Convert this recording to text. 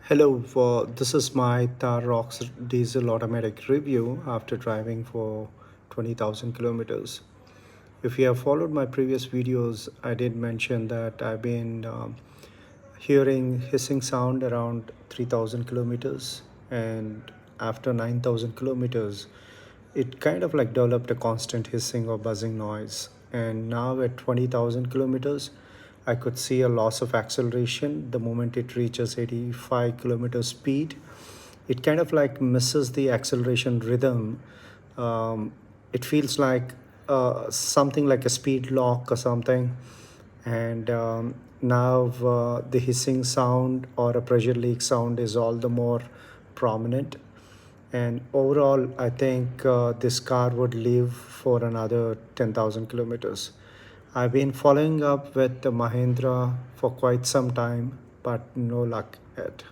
Hello, this is my Thar Roxx diesel automatic review after driving for 20,000 kilometers. If you have followed my previous videos, I did mention that I've been hearing hissing sound around 3,000 kilometers, and after 9,000 kilometers, it kind of like developed a constant hissing or buzzing noise. And now at 20,000 kilometers, I could see a loss of acceleration the moment it reaches 85 kilometers speed. It kind of like misses the acceleration rhythm. It feels like something like a speed lock or something. And now the hissing sound or a pressure leak sound is all the more prominent. And overall, I think this car would live for another 10,000 kilometers. I've been following up with the Mahindra for quite some time, but no luck yet.